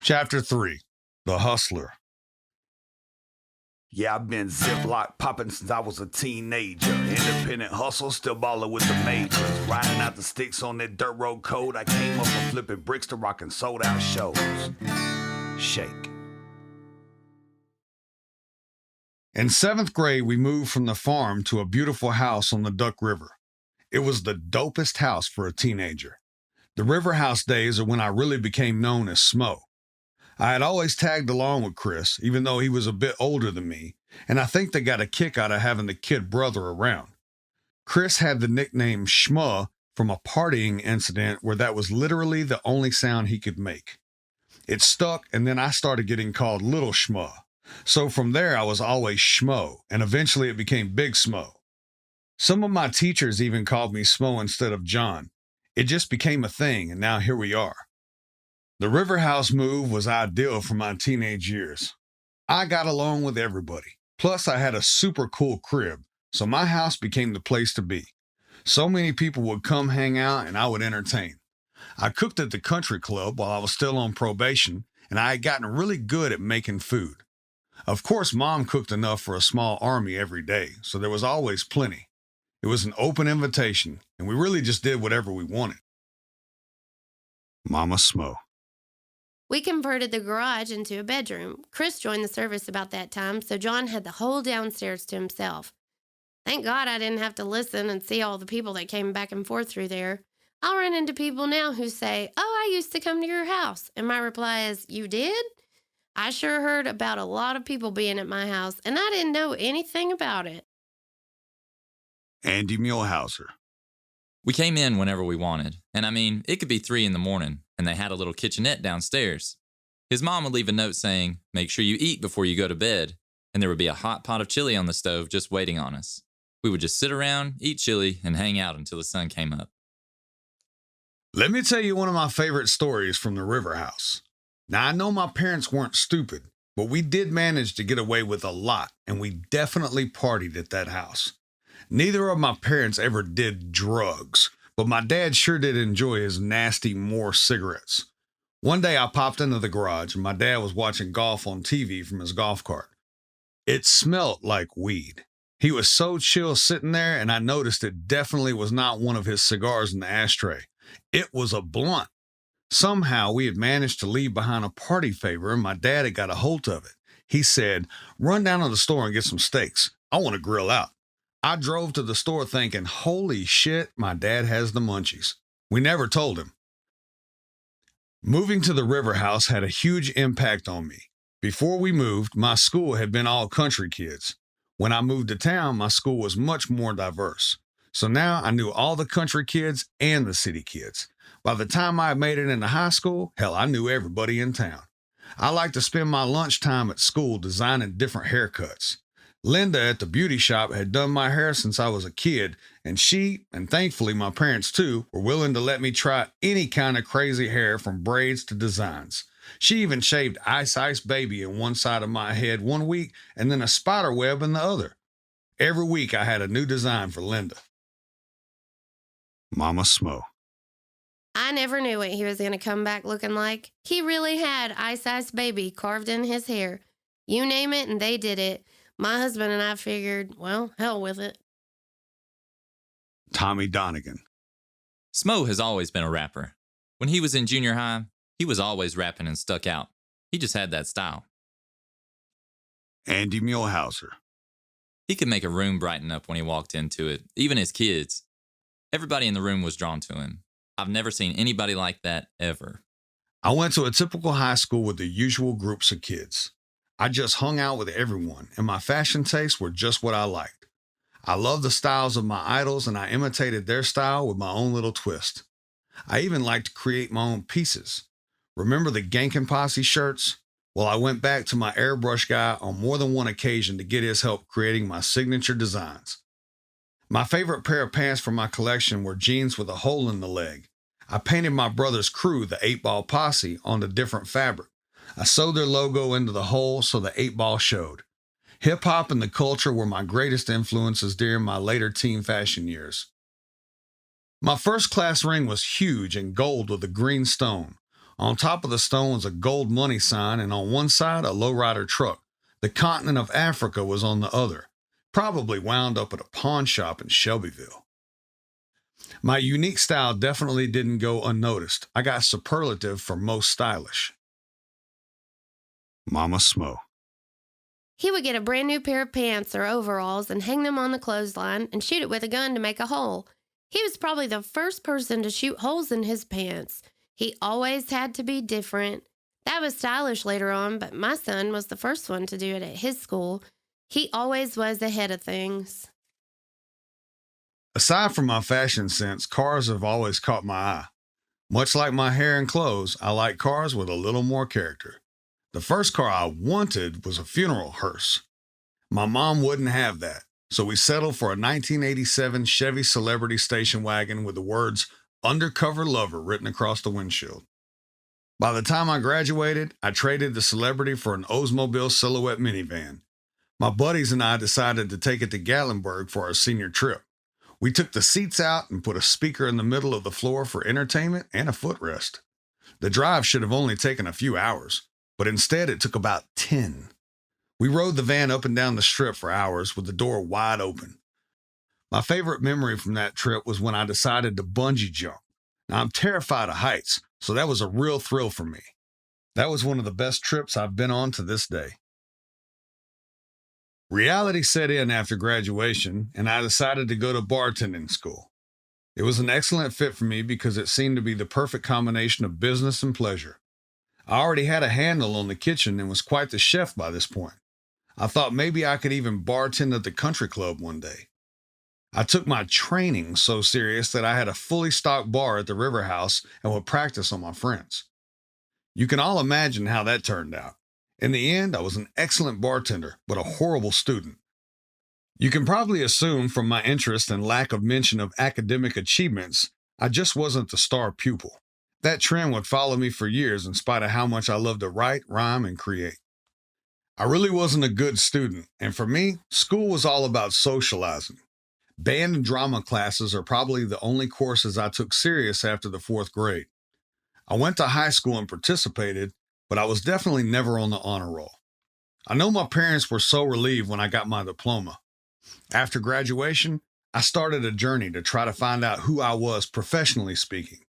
Chapter 3 The Hustler. Yeah, I've been Ziploc popping since I was a teenager. Independent hustle, still ballin' with the majors. Riding out the sticks on that dirt road code. I came up from flipping bricks to rocking sold out shows. Shake. In 7th grade, we moved from the farm to a beautiful house on the Duck River. It was the dopest house for a teenager. The River House days are when I really became known as SMO. I had always tagged along with Chris, even though he was a bit older than me, and I think they got a kick out of having the kid brother around. Chris had the nickname Schmuh from a partying incident where that was literally the only sound he could make. It stuck, and then I started getting called Little Schmuh. So from there, I was always Schmo, and eventually it became Big Smo. Some of my teachers even called me Smo instead of John. It just became a thing, and now here we are. The River House move was ideal for my teenage years. I got along with everybody. Plus, I had a super cool crib, so my house became the place to be. So many people would come hang out, and I would entertain. I cooked at the country club while I was still on probation, and I had gotten really good at making food. Of course, Mom cooked enough for a small army every day, so there was always plenty. It was an open invitation, and we really just did whatever we wanted. Mama Smo. We converted the garage into a bedroom. Chris joined the service about that time, so John had the whole downstairs to himself. Thank God I didn't have to listen and see all the people that came back and forth through there. I'll run into people now who say, "Oh, I used to come to your house." And my reply is, "You did?" I sure heard about a lot of people being at my house, and I didn't know anything about it. Andy Muehlhauser. We came in whenever we wanted, and it could be 3 a.m, and they had a little kitchenette downstairs. His mom would leave a note saying, "Make sure you eat before you go to bed," and there would be a hot pot of chili on the stove just waiting on us. We would just sit around, eat chili, and hang out until the sun came up. Let me tell you one of my favorite stories from the River House. Now, I know my parents weren't stupid, but we did manage to get away with a lot, and we definitely partied at that house. Neither of my parents ever did drugs, but my dad sure did enjoy his nasty Morse cigarettes. One day I popped into the garage, and my dad was watching golf on TV from his golf cart. It smelled like weed. He was so chill sitting there, and I noticed it definitely was not one of his cigars in the ashtray. It was a blunt. Somehow we had managed to leave behind a party favor, and my dad had got a hold of it. He said, "Run down to the store and get some steaks. I want to grill out." I drove to the store thinking, holy shit, my dad has the munchies. We never told him. Moving to the River House had a huge impact on me. Before we moved, my school had been all country kids. When I moved to town, my school was much more diverse. So now I knew all the country kids and the city kids. By the time I made it into high school, hell, I knew everybody in town. I liked to spend my lunchtime at school designing different haircuts. Linda at the beauty shop had done my hair since I was a kid, and she, and thankfully my parents too, were willing to let me try any kind of crazy hair from braids to designs. She even shaved Ice Ice Baby in one side of my head one week and then a spider web in the other. Every week I had a new design for Linda. Mama Smo. I never knew what he was going to come back looking like. He really had Ice Ice Baby carved in his hair. You name it and they did it. My husband and I figured, well, hell with it. Tommy Donegan. Smo has always been a rapper. When he was in junior high, he was always rapping and stuck out. He just had that style. Andy Muehlhauser. He could make a room brighten up when he walked into it, even his kids. Everybody in the room was drawn to him. I've never seen anybody like that ever. I went to a typical high school with the usual groups of kids. I just hung out with everyone, and my fashion tastes were just what I liked. I loved the styles of my idols, and I imitated their style with my own little twist. I even liked to create my own pieces. Remember the Gankin Posse shirts? Well, I went back to my airbrush guy on more than one occasion to get his help creating my signature designs. My favorite pair of pants from my collection were jeans with a hole in the leg. I painted my brother's crew, the 8-Ball Posse, on the different fabric. I sewed their logo into the hole so the 8-ball showed. Hip-hop and the culture were my greatest influences during my later teen fashion years. My first class ring was huge and gold with a green stone. On top of the stone was a gold money sign, and on one side, a lowrider truck. The continent of Africa was on the other, probably wound up at a pawn shop in Shelbyville. My unique style definitely didn't go unnoticed. I got superlative for most stylish. Mama Smo. He would get a brand new pair of pants or overalls and hang them on the clothesline and shoot it with a gun to make a hole. He was probably the first person to shoot holes in his pants. He always had to be different. That was stylish later on, but my son was the first one to do it at his school. He always was ahead of things. Aside from my fashion sense, cars have always caught my eye. Much like my hair and clothes, I like cars with a little more character. The first car I wanted was a funeral hearse. My mom wouldn't have that, so we settled for a 1987 Chevy Celebrity station wagon with the words "Undercover Lover" written across the windshield. By the time I graduated, I traded the Celebrity for an Oldsmobile Silhouette minivan. My buddies and I decided to take it to Gatlinburg for our senior trip. We took the seats out and put a speaker in the middle of the floor for entertainment and a footrest. The drive should have only taken a few hours, but instead it took about 10. We rode the van up and down the strip for hours with the door wide open. My favorite memory from that trip was when I decided to bungee jump. Now, I'm terrified of heights, so that was a real thrill for me. That was one of the best trips I've been on to this day. Reality set in after graduation, and I decided to go to bartending school. It was an excellent fit for me because it seemed to be the perfect combination of business and pleasure. I already had a handle on the kitchen and was quite the chef by this point. I thought maybe I could even bartend at the country club one day. I took my training so serious that I had a fully stocked bar at the River House and would practice on my friends. You can all imagine how that turned out. In the end, I was an excellent bartender, but a horrible student. You can probably assume from my interest and lack of mention of academic achievements, I just wasn't the star pupil. That trend would follow me for years in spite of how much I loved to write, rhyme, and create. I really wasn't a good student, and for me, school was all about socializing. Band and drama classes are probably the only courses I took serious after the 4th grade. I went to high school and participated, but I was definitely never on the honor roll. I know my parents were so relieved when I got my diploma. After graduation, I started a journey to try to find out who I was professionally speaking.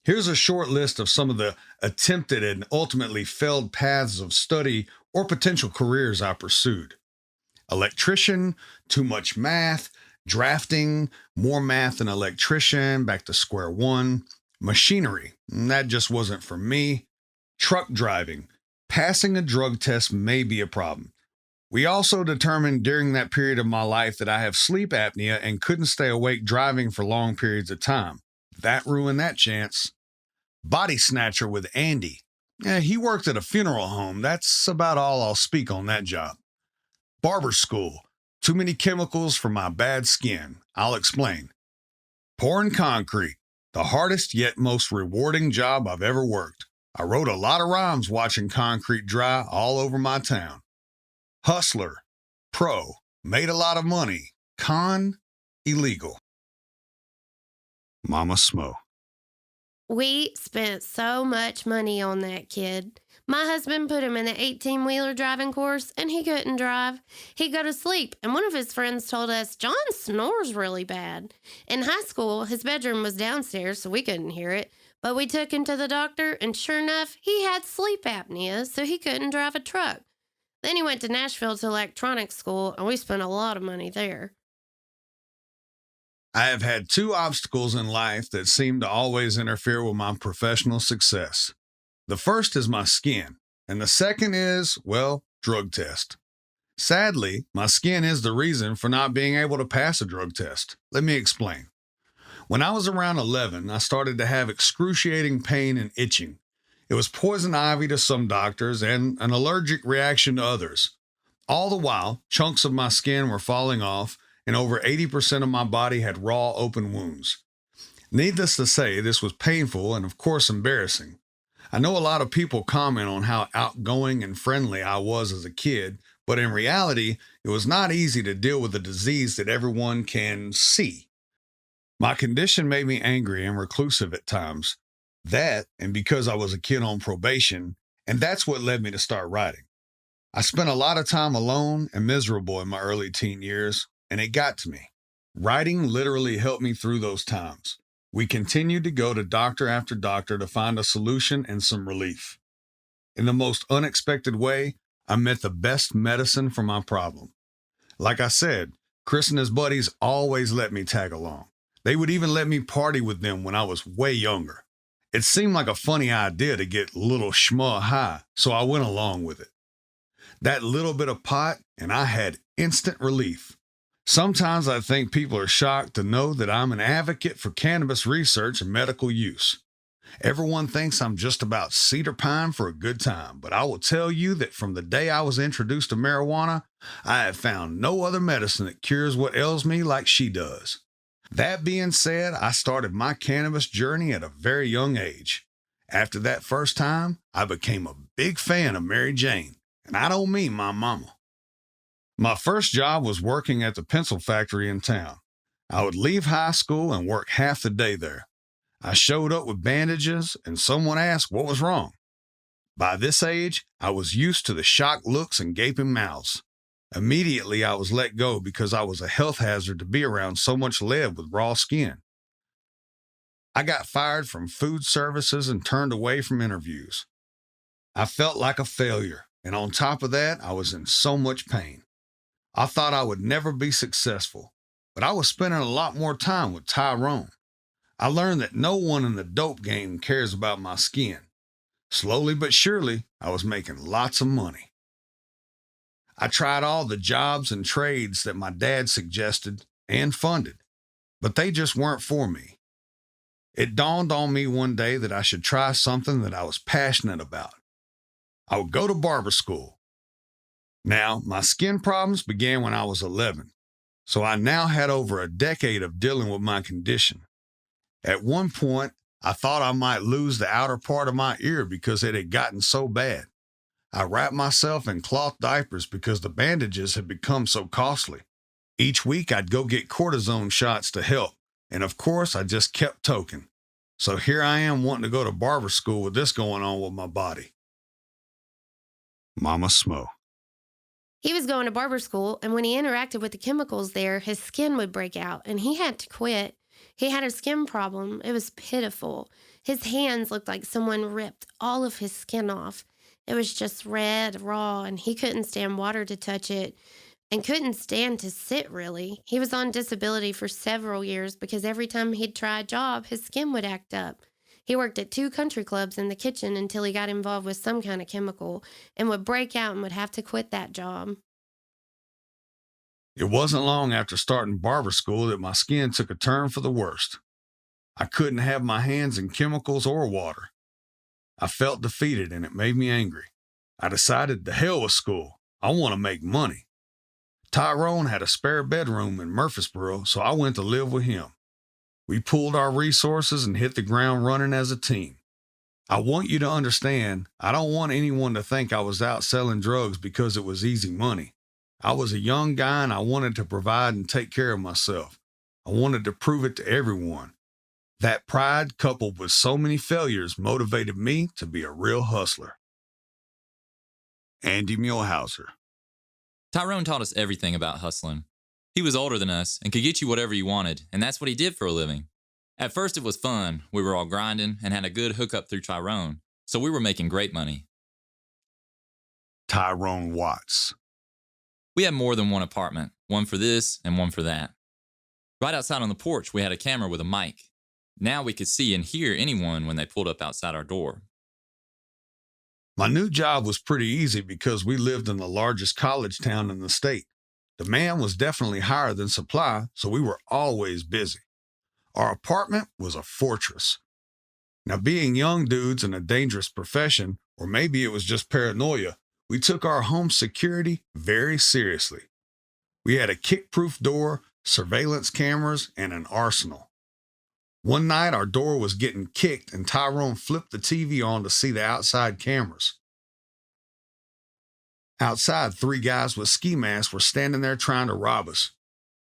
Here's a short list of some of the attempted and ultimately failed paths of study or potential careers I pursued. Electrician, too much math, drafting, more math than electrician, back to square one. Machinery, that just wasn't for me. Truck driving, passing a drug test may be a problem. We also determined during that period of my life that I have sleep apnea and couldn't stay awake driving for long periods of time. That ruined that chance. Body snatcher with Andy. He worked at a funeral home. That's about all I'll speak on that job. Barber school. Too many chemicals for my bad skin. I'll explain. Pouring concrete. The hardest yet most rewarding job I've ever worked. I wrote a lot of rhymes watching concrete dry all over my town. Hustler. Pro. Made a lot of money. Con. Illegal. Mama Smo. We spent so much money on that kid. My husband put him in the 18-wheeler driving course, and he couldn't drive. He'd go to sleep, and one of his friends told us, "John snores really bad." In high school, his bedroom was downstairs, so we couldn't hear it. But we took him to the doctor, and sure enough, he had sleep apnea, so he couldn't drive a truck. Then he went to Nashville to electronics school, and we spent a lot of money there. I have had 2 obstacles in life that seem to always interfere with my professional success. The first is my skin, and the second is, well, drug test. Sadly, my skin is the reason for not being able to pass a drug test. Let me explain. When I was around 11, I started to have excruciating pain and itching. It was poison ivy to some doctors and an allergic reaction to others. All the while, chunks of my skin were falling off, and over 80% of my body had raw open wounds. Needless to say, this was painful and of course embarrassing. I know a lot of people comment on how outgoing and friendly I was as a kid, but in reality, it was not easy to deal with a disease that everyone can see. My condition made me angry and reclusive at times. That, and because I was a kid on probation, and that's what led me to start writing. I spent a lot of time alone and miserable in my early teen years, and it got to me. Writing literally helped me through those times. We continued to go to doctor after doctor to find a solution and some relief. In the most unexpected way, I met the best medicine for my problem. Like I said, Chris and his buddies always let me tag along. They would even let me party with them when I was way younger. It seemed like a funny idea to get little schmuh high, so I went along with it. That little bit of pot, and I had instant relief. Sometimes I think people are shocked to know that I'm an advocate for cannabis research and medical use. Everyone thinks I'm just about cedar pine for a good time, but I will tell you that from the day I was introduced to marijuana, I have found no other medicine that cures what ails me like she does. That being said, I started my cannabis journey at a very young age. After that first time, I became a big fan of Mary Jane, and I don't mean my mama. My first job was working at the pencil factory in town. I would leave high school and work half the day there. I showed up with bandages, and someone asked what was wrong. By this age, I was used to the shocked looks and gaping mouths. Immediately, I was let go because I was a health hazard to be around so much lead with raw skin. I got fired from food services and turned away from interviews. I felt like a failure, and on top of that, I was in so much pain. I thought I would never be successful, but I was spending a lot more time with Tyrone. I learned that no one in the dope game cares about my skin. Slowly but surely, I was making lots of money. I tried all the jobs and trades that my dad suggested and funded, but they just weren't for me. It dawned on me one day that I should try something that I was passionate about. I would go to barber school. Now, my skin problems began when I was 11, so I now had over a decade of dealing with my condition. At one point, I thought I might lose the outer part of my ear because it had gotten so bad. I wrapped myself in cloth diapers because the bandages had become so costly. Each week, I'd go get cortisone shots to help, and of course, I just kept toking. So here I am wanting to go to barber school with this going on with my body. Mama SMO. He was going to barber school, and when he interacted with the chemicals there, his skin would break out, and he had to quit. He had a skin problem. It was pitiful. His hands looked like someone ripped all of his skin off. It was just red, raw, and he couldn't stand water to touch it and couldn't stand to sit, really. He was on disability for several years because every time he'd try a job, his skin would act up. He worked at 2 country clubs in the kitchen until he got involved with some kind of chemical and would break out and would have to quit that job. It wasn't long after starting barber school that my skin took a turn for the worst. I couldn't have my hands in chemicals or water. I felt defeated and it made me angry. I decided to hell with school. I want to make money. Tyrone had a spare bedroom in Murfreesboro, so I went to live with him. We pooled our resources and hit the ground running as a team. I want you to understand, I don't want anyone to think I was out selling drugs because it was easy money. I was a young guy and I wanted to provide and take care of myself. I wanted to prove it to everyone. That pride, coupled with so many failures, motivated me to be a real hustler. Andy Muehlhauser. Tyrone taught us everything about hustling. He was older than us and could get you whatever you wanted, and that's what he did for a living. At first it was fun. We were all grinding and had a good hookup through Tyrone, so we were making great money. Tyrone Watts. We had more than one apartment, one for this and one for that. Right outside on the porch, we had a camera with a mic. Now we could see and hear anyone when they pulled up outside our door. My new job was pretty easy because we lived in the largest college town in the state. Demand was definitely higher than supply, so we were always busy. Our apartment was a fortress. Now, being young dudes in a dangerous profession, or maybe it was just paranoia, we took our home security very seriously. We had a kick-proof door, surveillance cameras, and an arsenal. One night, our door was getting kicked, and Tyrone flipped the TV on to see the outside cameras. Outside, 3 guys with ski masks were standing there trying to rob us.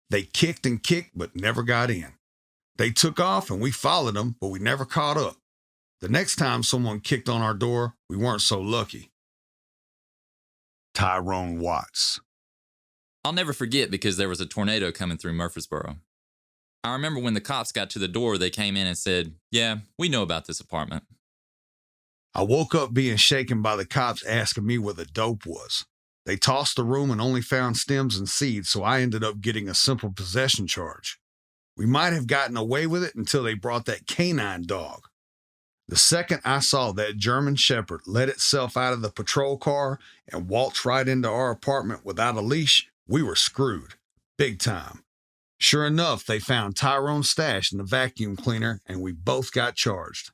They kicked and kicked, but never got in. They took off, and we followed them, but we never caught up. The next time someone kicked on our door, we weren't so lucky. Tyrone Watts. I'll never forget because there was a tornado coming through Murfreesboro. I remember when the cops got to the door, they came in and said, "Yeah, we know about this apartment." I woke up being shaken by the cops asking me where the dope was. They tossed the room and only found stems and seeds, so I ended up getting a simple possession charge. We might have gotten away with it until they brought that canine dog. The second I saw that German Shepherd let itself out of the patrol car and waltz right into our apartment without a leash, we were screwed. Big time. Sure enough, they found Tyrone's stash in the vacuum cleaner and we both got charged.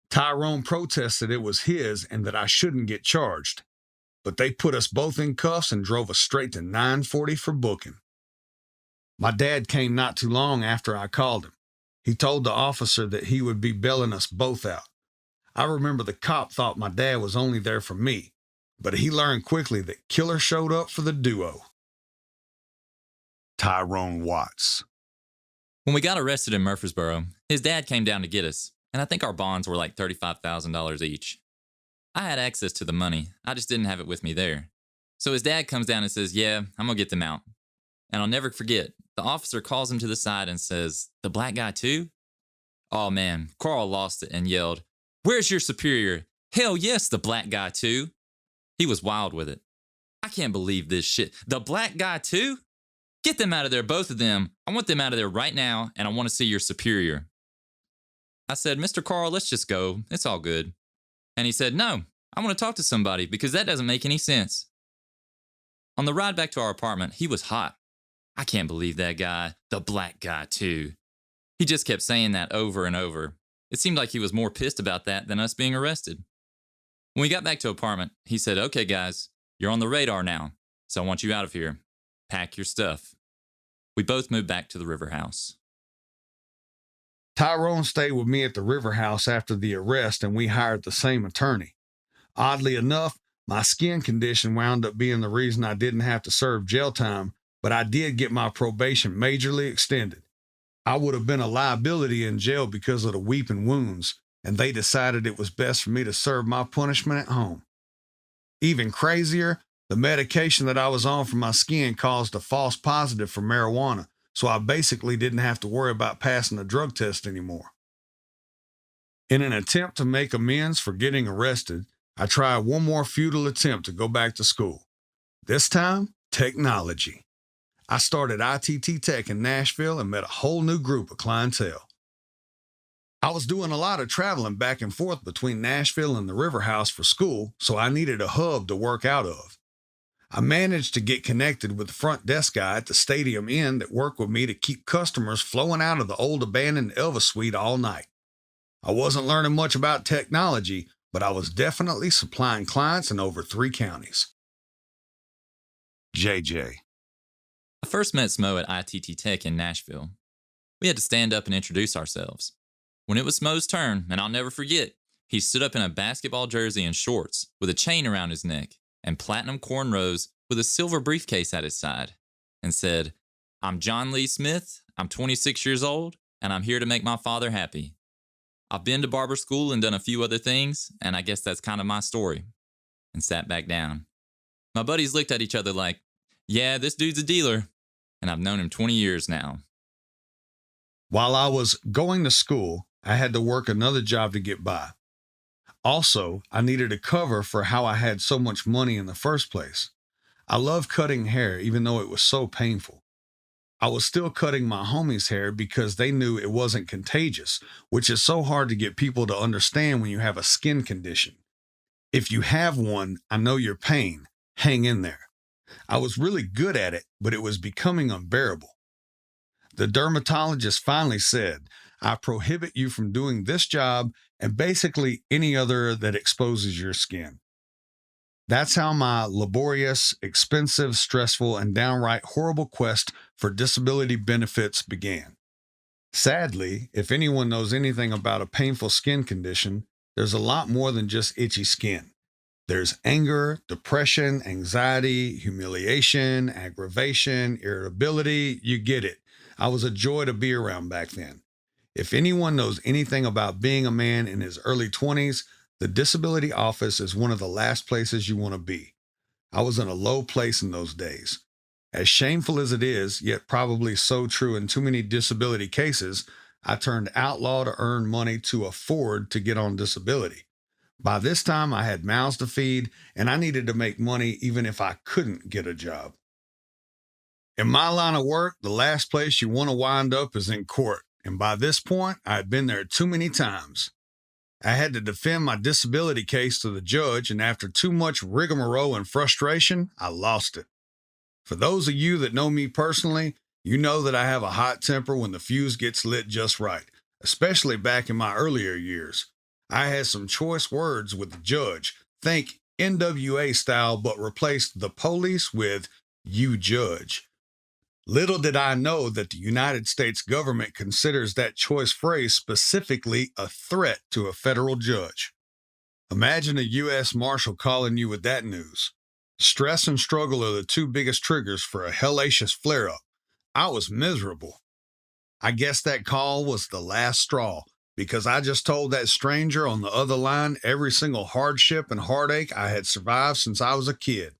Tyrone protested it was his and that I shouldn't get charged, but they put us both in cuffs and drove us straight to 940 for booking. My dad came not too long after I called him. He told the officer that he would be bailing us both out. I remember the cop thought my dad was only there for me, but he learned quickly that Killer showed up for the duo. Tyrone Watts. When we got arrested in Murfreesboro, his dad came down to get us, and I think our bonds were like $35,000 each. I had access to the money, I just didn't have it with me there. So his dad comes down and says, "Yeah, I'm gonna get them out." And I'll never forget, the officer calls him to the side and says, "The black guy too?" Oh man, Carl lost it and yelled, "Where's your superior? Hell yes, the black guy too." He was wild with it. I can't believe this shit. The black guy too? Get them out of there, both of them. I want them out of there right now, and I want to see your superior. I said, "Mr. Carl, let's just go. It's all good." And he said, "No, I want to talk to somebody because that doesn't make any sense." On the ride back to our apartment, he was hot. I can't believe that guy, the black guy too. He just kept saying that over and over. It seemed like he was more pissed about that than us being arrested. When we got back to apartment, he said, "Okay guys, you're on the radar now, so I want you out of here. Pack your stuff." We both moved back to the River House. Tyrone stayed with me at the River House after the arrest and we hired the same attorney. Oddly enough, my skin condition wound up being the reason I didn't have to serve jail time, but I did get my probation majorly extended. I would have been a liability in jail because of the weeping wounds, and they decided it was best for me to serve my punishment at home. Even crazier, the medication that I was on for my skin caused a false positive for marijuana, so I basically didn't have to worry about passing a drug test anymore. In an attempt to make amends for getting arrested, I tried one more futile attempt to go back to school. This time, technology. I started ITT Tech in Nashville and met a whole new group of clientele. I was doing a lot of traveling back and forth between Nashville and the River House for school, so I needed a hub to work out of. I managed to get connected with the front desk guy at the Stadium Inn that worked with me to keep customers flowing out of the old abandoned Elvis suite all night. I wasn't learning much about technology, but I was definitely supplying clients in over 3 counties. JJ. I first met SMO at ITT Tech in Nashville. We had to stand up and introduce ourselves. When it was SMO's turn, and I'll never forget, he stood up in a basketball jersey and shorts with a chain around his neck and platinum cornrows with a silver briefcase at his side and said, "I'm John Lee Smith, I'm 26 years old, and I'm here to make my father happy. I've been to barber school and done a few other things, and I guess that's kind of my story," and sat back down. My buddies looked at each other like, "Yeah, this dude's a dealer," and I've known him 20 years now. While I was going to school, I had to work another job to get by. Also, I needed a cover for how I had so much money in the first place. I loved cutting hair even though it was so painful. I was still cutting my homies' hair because they knew it wasn't contagious, which is so hard to get people to understand when you have a skin condition. If you have one, I know your pain. Hang in there. I was really good at it, but it was becoming unbearable. The dermatologist finally said, "I prohibit you from doing this job and basically any other that exposes your skin." That's how my laborious, expensive, stressful, and downright horrible quest for disability benefits began. Sadly, if anyone knows anything about a painful skin condition, there's a lot more than just itchy skin. There's anger, depression, anxiety, humiliation, aggravation, irritability. You get it. I was a joy to be around back then. If anyone knows anything about being a man in his early 20s, the disability office is one of the last places you want to be. I was in a low place in those days. As shameful as it is, yet probably so true in too many disability cases, I turned outlaw to earn money to afford to get on disability. By this time, I had mouths to feed, and I needed to make money even if I couldn't get a job. In my line of work, the last place you want to wind up is in court, and by this point, I had been there too many times. I had to defend my disability case to the judge, and after too much rigmarole and frustration, I lost it. For those of you that know me personally, you know that I have a hot temper when the fuse gets lit just right, especially back in my earlier years. I had some choice words with the judge, think NWA style, but replaced the police with you judge. Little did I know that the United States government considers that choice phrase specifically a threat to a federal judge. Imagine a U.S. Marshal calling you with that news. Stress and struggle are the two biggest triggers for a hellacious flare-up. I was miserable. I guess that call was the last straw, because I just told that stranger on the other line every single hardship and heartache I had survived since I was a kid.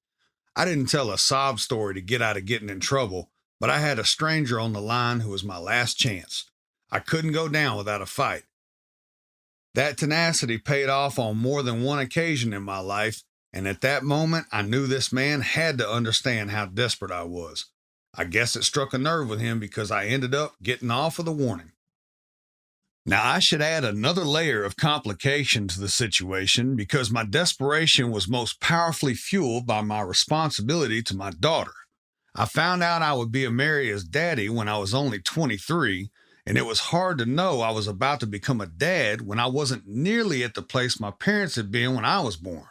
I didn't tell a sob story to get out of getting in trouble, but I had a stranger on the line who was my last chance. I couldn't go down without a fight. That tenacity paid off on more than one occasion in my life, and at that moment, I knew this man had to understand how desperate I was. I guess it struck a nerve with him because I ended up getting off with a warning. Now, I should add another layer of complication to the situation because my desperation was most powerfully fueled by my responsibility to my daughter. I found out I would be Amaria's daddy when I was only 23, and it was hard to know I was about to become a dad when I wasn't nearly at the place my parents had been when I was born.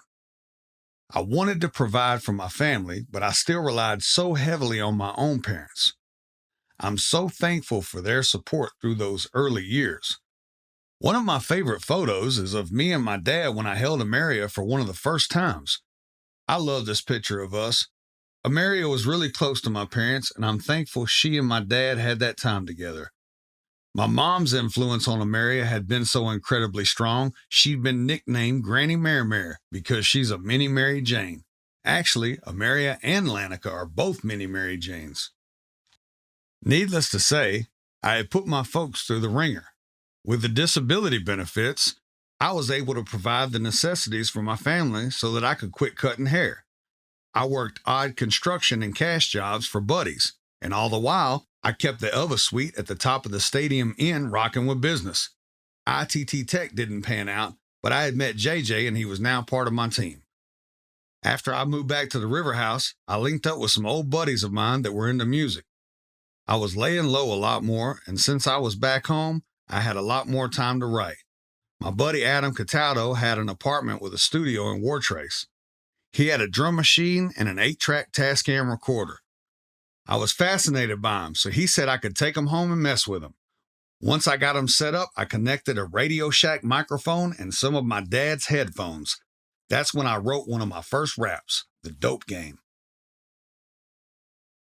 I wanted to provide for my family, but I still relied so heavily on my own parents. I'm so thankful for their support through those early years. One of my favorite photos is of me and my dad when I held Amaria for one of the first times. I love this picture of us. Amaria was really close to my parents, and I'm thankful she and my dad had that time together. My mom's influence on Amaria had been so incredibly strong, she'd been nicknamed Granny Mare because she's a mini Mary Jane. Actually, Amaria and Lanica are both mini Mary Janes. Needless to say, I had put my folks through the ringer. With the disability benefits, I was able to provide the necessities for my family so that I could quit cutting hair. I worked odd construction and cash jobs for buddies, and all the while, I kept the Elvis suite at the top of the Stadium Inn rocking with business. ITT Tech didn't pan out, but I had met JJ and he was now part of my team. After I moved back to the River House, I linked up with some old buddies of mine that were into music. I was laying low a lot more, and since I was back home, I had a lot more time to write. My buddy Adam Cataldo had an apartment with a studio in Wartrace. He had a drum machine and an 8-track Tascam recorder. I was fascinated by him, so he said I could take him home and mess with him. Once I got him set up, I connected a Radio Shack microphone and some of my dad's headphones. That's when I wrote one of my first raps, The Dope Game.